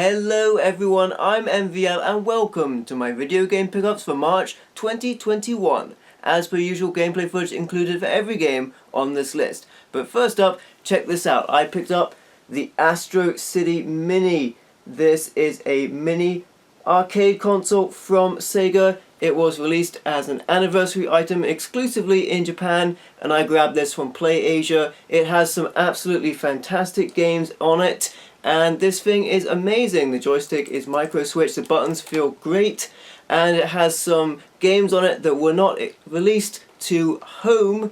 Hello everyone, I'm MVL and welcome to my video game pickups for March 2021. As per usual, gameplay footage included for every game on this list. But first up, check this out. I picked up the Astro City Mini. This is a mini arcade console from SEGA. It was released as an anniversary item exclusively in Japan, and I grabbed this from PlayAsia. It has some absolutely fantastic games on it, and this thing is amazing. The joystick is micro switch, the buttons feel great, and it has some games on it that were not released to home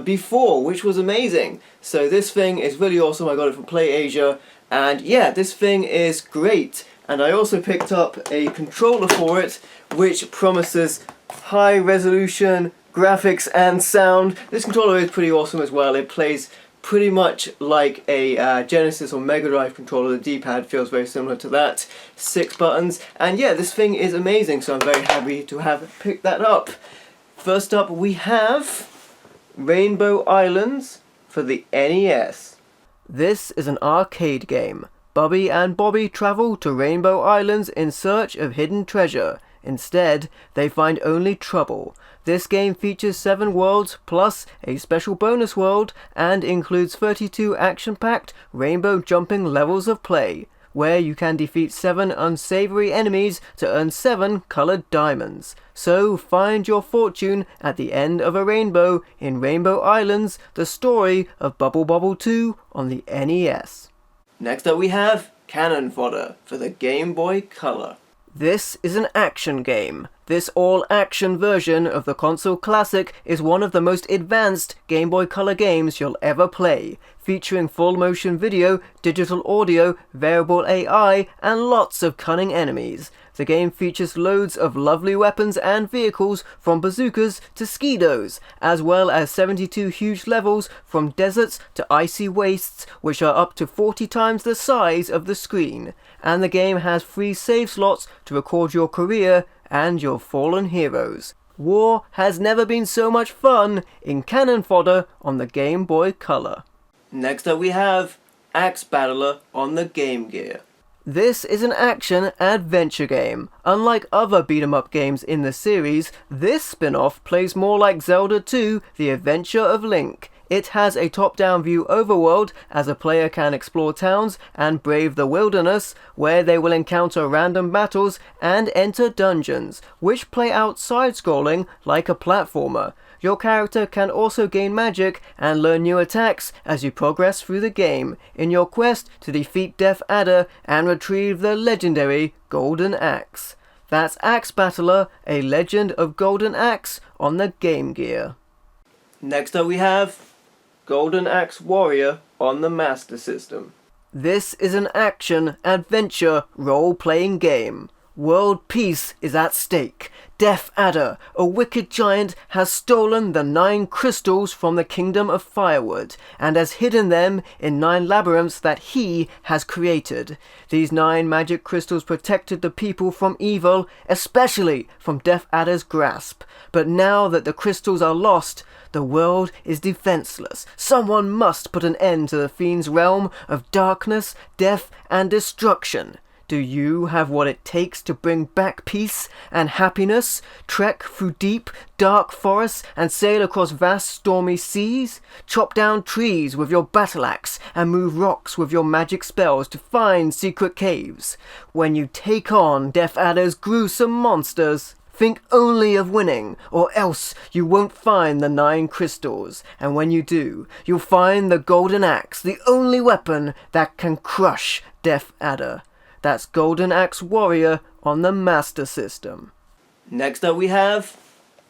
before, which was amazing. So this thing is really awesome. I got it from PlayAsia, and yeah, this thing is great. And I also picked up a controller for it, which promises high resolution graphics and sound. This controller is pretty awesome as well. It plays pretty much like a Genesis or Mega Drive controller. The D-pad feels very similar to that. 6 buttons. And yeah, this thing is amazing, so I'm very happy to have picked that up. First up we have Rainbow Islands for the NES. This is an arcade game. Bubby and Bobby travel to Rainbow Islands in search of hidden treasure. Instead, they find only trouble. This game features 7 worlds plus a special bonus world and includes 32 action-packed rainbow jumping levels of play, where you can defeat 7 unsavory enemies to earn 7 colored diamonds. So find your fortune at the end of a rainbow in Rainbow Islands, the story of Bubble Bobble 2 on the NES. Next up we have Cannon Fodder for the Game Boy Color. This is an action game. This all-action version of the console classic is one of the most advanced Game Boy Color games you'll ever play, featuring full motion video, digital audio, variable AI, and lots of cunning enemies. The game features loads of lovely weapons and vehicles, from bazookas to skidos, as well as 72 huge levels from deserts to icy wastes, which are up to 40 times the size of the screen. And the game has free save slots to record your career and your fallen heroes. War has never been so much fun in Cannon Fodder on the Game Boy Color. Next up we have Axe Battler on the Game Gear. This is an action-adventure game. Unlike other beat-em-up games in the series, this spin-off plays more like Zelda 2: The Adventure of Link. It has a top-down view overworld, as a player can explore towns and brave the wilderness, where they will encounter random battles and enter dungeons, which play out side-scrolling like a platformer. Your character can also gain magic and learn new attacks as you progress through the game, in your quest to defeat Death Adder and retrieve the legendary Golden Axe. That's Axe Battler, a Legend of Golden Axe on the Game Gear. Next up we have Golden Axe Warrior on the Master System. This is an action-adventure role-playing game. World peace is at stake. Death Adder, a wicked giant, has stolen the 9 crystals from the Kingdom of Firewood and has hidden them in 9 labyrinths that he has created. These 9 magic crystals protected the people from evil, especially from Death Adder's grasp. But now that the crystals are lost, the world is defenseless. Someone must put an end to the fiend's realm of darkness, death, and destruction. Do you have what it takes to bring back peace and happiness? Trek through deep, dark forests and sail across vast, stormy seas? Chop down trees with your battle axe and move rocks with your magic spells to find secret caves. When you take on Death Adder's gruesome monsters, think only of winning, or else you won't find the 9 crystals. And when you do, you'll find the Golden Axe, the only weapon that can crush Death Adder. That's Golden Axe Warrior on the Master System. Next up we have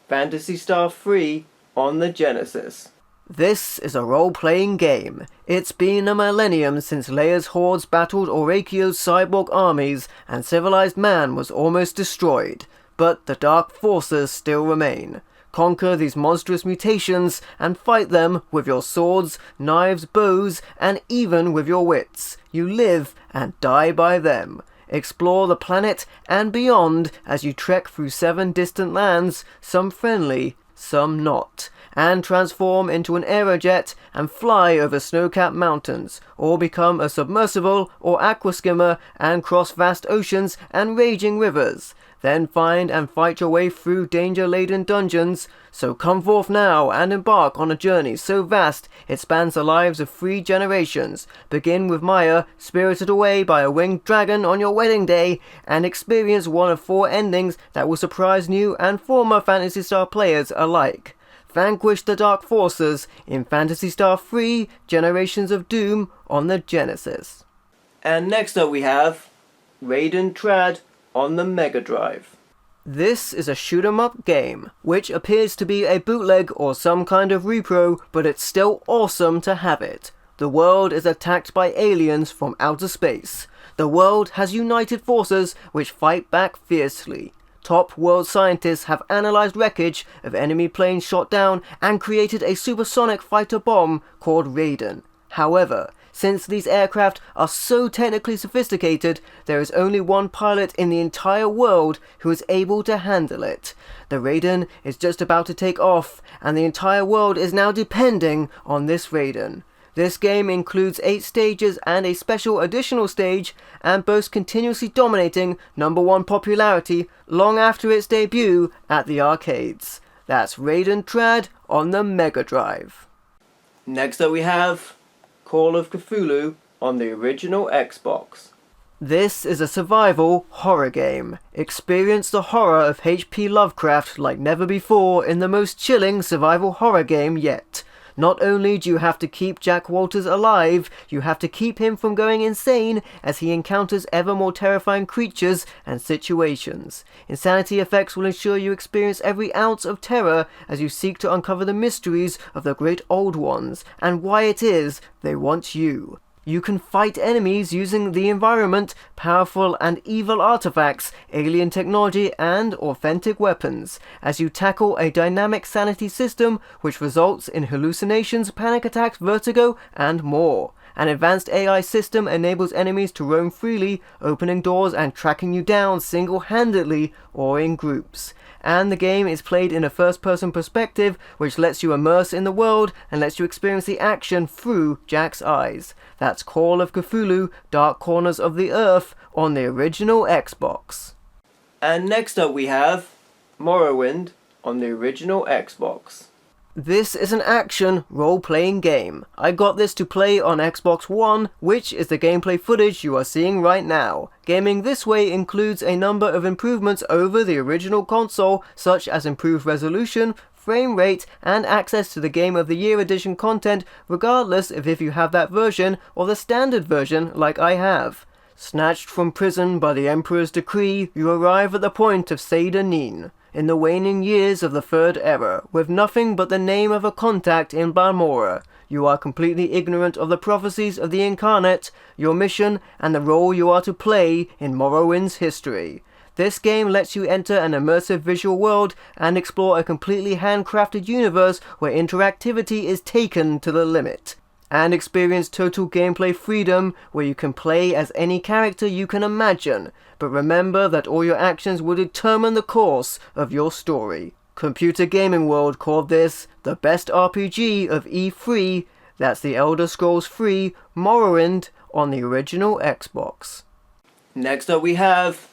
Phantasy Star III on the Genesis. This is a role-playing game. It's been a millennium since Leia's hordes battled Orakio's cyborg armies and civilized man was almost destroyed. But the dark forces still remain. Conquer these monstrous mutations and fight them with your swords, knives, bows, and even with your wits. You live and die by them. Explore the planet and beyond as you trek through 7 distant lands, some friendly, some not, and transform into an aerojet and fly over snow-capped mountains, or become a submersible or aquaskimmer and cross vast oceans and raging rivers. Then find and fight your way through danger-laden dungeons. So come forth now and embark on a journey so vast it spans the lives of 3 generations. Begin with Maya, spirited away by a winged dragon on your wedding day, and experience one of 4 endings that will surprise new and former Phantasy Star players alike. Vanquish the dark forces in Phantasy Star III, Generations of Doom on the Genesis. And next up we have Raiden Trad on the Mega Drive. This is a shoot-'em-up game, which appears to be a bootleg or some kind of repro, but it's still awesome to have it. The world is attacked by aliens from outer space. The world has united forces which fight back fiercely. Top world scientists have analyzed wreckage of enemy planes shot down and created a supersonic fighter bomb called Raiden. However, since these aircraft are so technically sophisticated, there is only one pilot in the entire world who is able to handle it. The Raiden is just about to take off, and the entire world is now depending on this Raiden. This game includes 8 stages and a special additional stage, and boasts continuously dominating #1 popularity long after its debut at the arcades. That's Raiden Trad on the Mega Drive. Next up we have Call of Cthulhu on the original Xbox. This is a survival horror game. Experience the horror of H.P. Lovecraft like never before in the most chilling survival horror game yet. Not only do you have to keep Jack Walters alive, you have to keep him from going insane as he encounters ever more terrifying creatures and situations. Insanity effects will ensure you experience every ounce of terror as you seek to uncover the mysteries of the great old ones and why it is they want you. You can fight enemies using the environment, powerful and evil artifacts, alien technology and authentic weapons, as you tackle a dynamic sanity system which results in hallucinations, panic attacks, vertigo and more. An advanced AI system enables enemies to roam freely, opening doors and tracking you down single-handedly or in groups. And the game is played in a first-person perspective, which lets you immerse in the world and lets you experience the action through Jack's eyes. That's Call of Cthulhu, Dark Corners of the Earth on the original Xbox. And next up we have Morrowind on the original Xbox. This is an action role-playing game. I got this to play on Xbox One, which is the gameplay footage you are seeing right now. Gaming this way includes a number of improvements over the original console, such as improved resolution, frame rate, and access to the Game of the Year edition content, regardless of if you have that version or the standard version like I have. Snatched from prison by the Emperor's decree, you arrive at the point of Seyda-Nin, in the waning years of the Third Era, with nothing but the name of a contact in Balmora. You are completely ignorant of the prophecies of the Incarnate, your mission, and the role you are to play in Morrowind's history. This game lets you enter an immersive visual world and explore a completely handcrafted universe where interactivity is taken to the limit, and experience total gameplay freedom where you can play as any character you can imagine, but remember that all your actions will determine the course of your story. Computer Gaming World called this the best RPG of E3, that's the Elder Scrolls III Morrowind on the original Xbox. Next up we have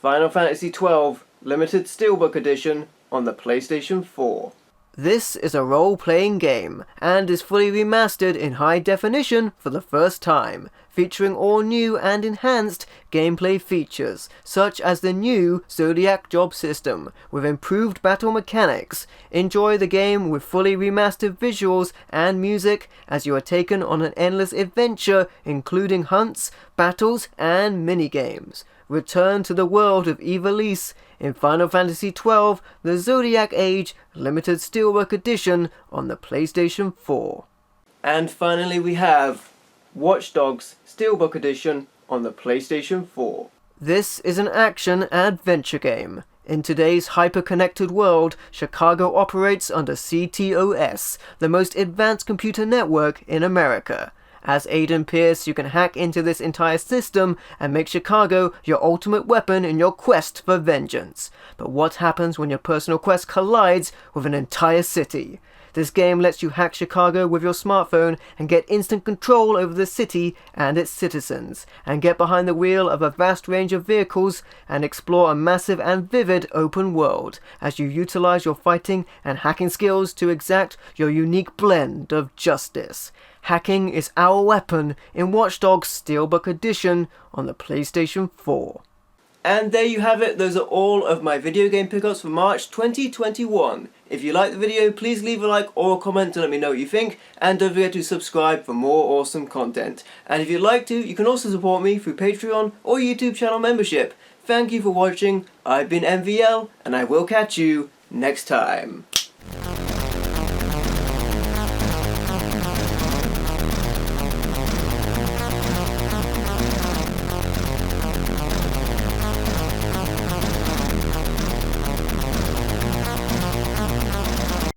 Final Fantasy XII Limited Steelbook Edition on the PlayStation 4. This is a role-playing game, and is fully remastered in high definition for the first time, featuring all new and enhanced gameplay features, such as the new Zodiac job system, with improved battle mechanics. Enjoy the game with fully remastered visuals and music, as you are taken on an endless adventure, including hunts, battles, and minigames. Return to the world of Ivalice in Final Fantasy XII, the Zodiac Age Limited Steelbook Edition on the PlayStation 4. And finally we have Watch Dogs Steelbook Edition on the PlayStation 4. This is an action-adventure game. In today's hyper-connected world, Chicago operates under CTOS, the most advanced computer network in America. As Aiden Pierce, you can hack into this entire system and make Chicago your ultimate weapon in your quest for vengeance. But what happens when your personal quest collides with an entire city? This game lets you hack Chicago with your smartphone and get instant control over the city and its citizens, and get behind the wheel of a vast range of vehicles and explore a massive and vivid open world as you utilize your fighting and hacking skills to exact your unique blend of justice. Hacking is our weapon in Watch Dogs Steelbook Edition on the PlayStation 4. And there you have it, those are all of my video game pickups for March 2021. If you liked the video, please leave a like or a comment to let me know what you think, and don't forget to subscribe for more awesome content. And if you'd like to, you can also support me through Patreon or YouTube channel membership. Thank you for watching, I've been MVL, and I will catch you next time.